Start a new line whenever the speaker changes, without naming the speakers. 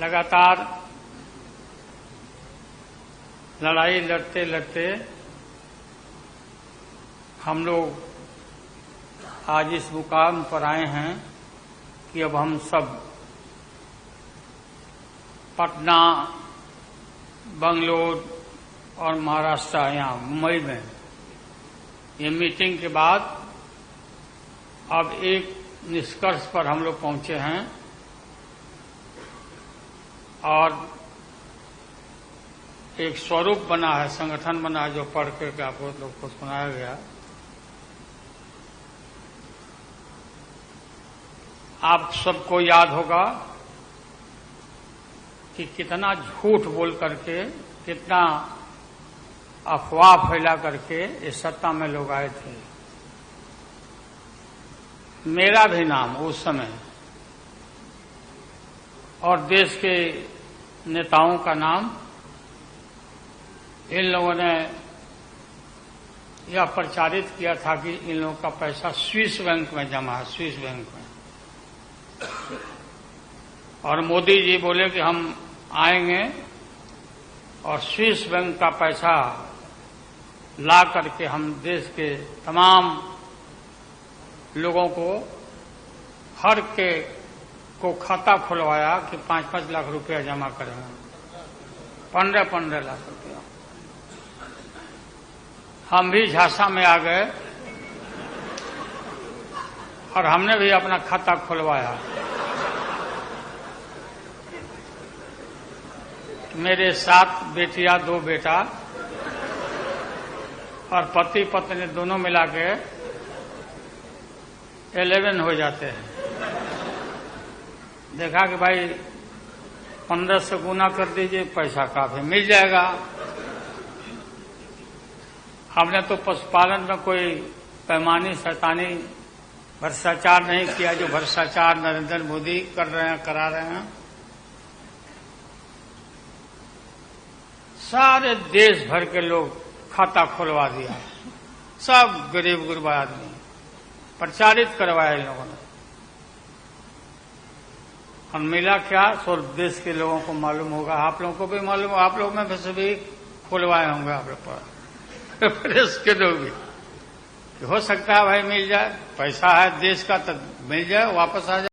लगातार लड़ाई लड़ते लड़ते हम लोग आज इस मुकाम पर आए हैं कि अब हम सब पटना, बंगलोर और महाराष्ट्र यहाँ मुंबई में ये मीटिंग के बाद अब एक निष्कर्ष पर हम लोग पहुंचे हैं और एक स्वरूप बना है, संगठन बना है जो पढ़ करके आप लोग को सुनाया गया। आप सबको याद होगा कि कितना झूठ बोल करके, कितना अफवाह फैला करके इस सत्ता में लोग आए थे। मेरा भी नाम उस समय और देश के नेताओं का नाम इन लोगों ने यह प्रचारित किया था कि इन लोगों का पैसा स्विस बैंक में जमा है, स्विस बैंक में। और मोदी जी बोले कि हम आएंगे और स्विस बैंक का पैसा ला करके हम देश के तमाम लोगों को हर के को खाता खुलवाया कि 5-5 लाख रुपया जमा करेंगे, 15-15 लाख रुपया। हम भी झांसा में आ गए और हमने भी अपना खाता खुलवाया। मेरे 7 बेटियां 2 बेटा और पति पत्नी दोनों मिला के 11 हो जाते हैं। देखा कि भाई 15 से गुना कर दीजिए, पैसा काफी मिल जाएगा। हमने तो पशुपालन में कोई पैमानी शैतानी भ्रष्टाचार नहीं किया जो भ्रष्टाचार नरेंद्र मोदी कर रहे हैं, करा रहे हैं। सारे देश भर के लोग खाता खुलवा दिया, सब गरीब गुरबा आदमी प्रचारित करवाया इन लोगों ने। और मिला क्या, सो देश के लोगों को मालूम होगा, आप लोगों को भी मालूम, आप लोग में से भी खुलवाए होंगे आप लोग पर, प्रेस के लोग भी। हो सकता है भाई मिल जाए, पैसा है देश का तो मिल जाए, वापस आ जाए।